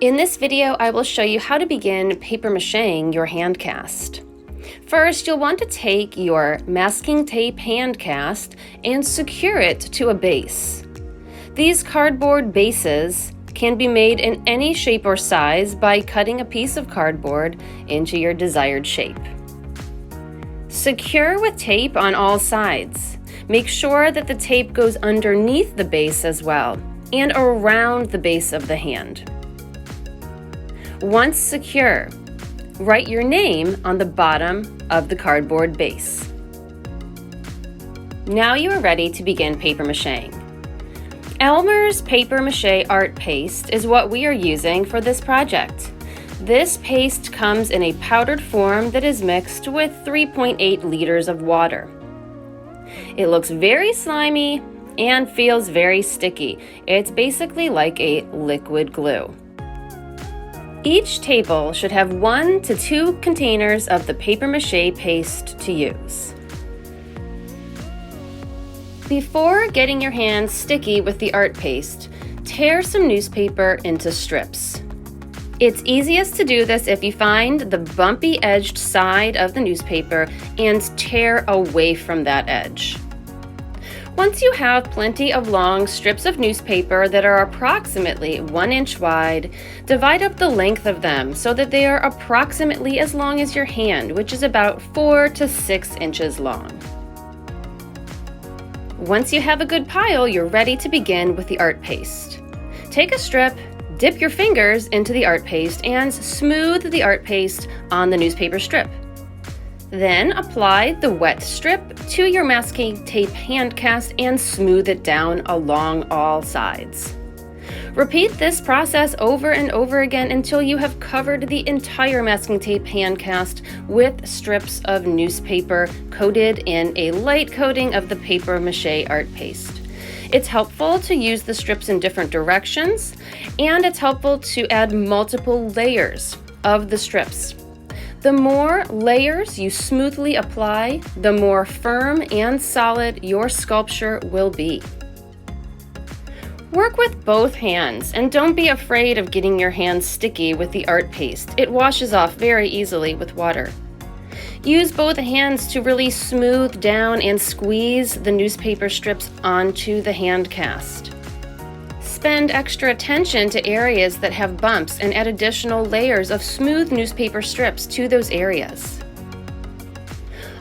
In this video, I will show you how to begin paper macheing your hand cast. First, you'll want to take your masking tape hand cast and secure it to a base. These cardboard bases can be made in any shape or size by cutting a piece of cardboard into your desired shape. Secure with tape on all sides. Make sure that the tape goes underneath the base as well and around the base of the hand. Once secure, write your name on the bottom of the cardboard base. Now you are ready to begin paper macheing. Elmer's paper mache art paste is what we are using for this project. This paste comes in a powdered form that is mixed with 3.8 liters of water. It looks very slimy and feels very sticky. It's basically like a liquid glue. Each table should have 1 to 2 containers of the paper mache paste to use. Before getting your hands sticky with the art paste, tear some newspaper into strips. It's easiest to do this if you find the bumpy edged side of the newspaper and tear away from that edge. Once you have plenty of long strips of newspaper that are approximately 1 inch wide, divide up the length of them so that they are approximately as long as your hand, which is about 4 to 6 inches long. Once you have a good pile, you're ready to begin with the art paste. Take a strip, dip your fingers into the art paste, and smooth the art paste on the newspaper strip. Then apply the wet strip to your masking tape hand cast and smooth it down along all sides. Repeat this process over and over again until you have covered the entire masking tape hand cast with strips of newspaper coated in a light coating of the paper mache art paste. It's helpful to use the strips in different directions, and it's helpful to add multiple layers of the strips. The more layers you smoothly apply, the more firm and solid your sculpture will be. Work with both hands and don't be afraid of getting your hands sticky with the art paste. It washes off very easily with water. Use both hands to really smooth down and squeeze the newspaper strips onto the hand cast. Spend extra attention to areas that have bumps and add additional layers of smooth newspaper strips to those areas.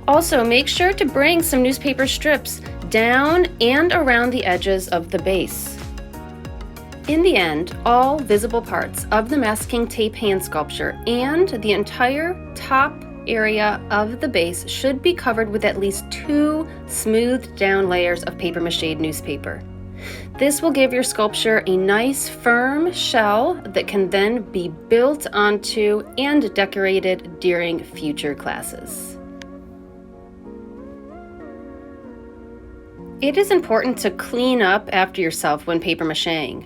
Also, make sure to bring some newspaper strips down and around the edges of the base. In the end, all visible parts of the masking tape hand sculpture and the entire top area of the base should be covered with at least 2 smoothed down layers of paper mache newspaper. This will give your sculpture a nice firm shell that can then be built onto and decorated during future classes. It is important to clean up after yourself when paper macheing.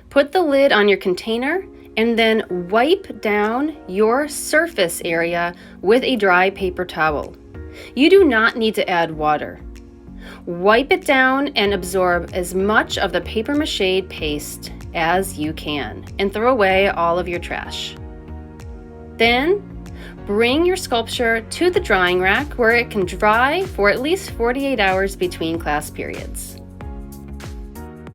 Put the lid on your container and then wipe down your surface area with a dry paper towel. You do not need to add water. Wipe it down and absorb as much of the paper mache paste as you can and throw away all of your trash. Then, bring your sculpture to the drying rack where it can dry for at least 48 hours between class periods.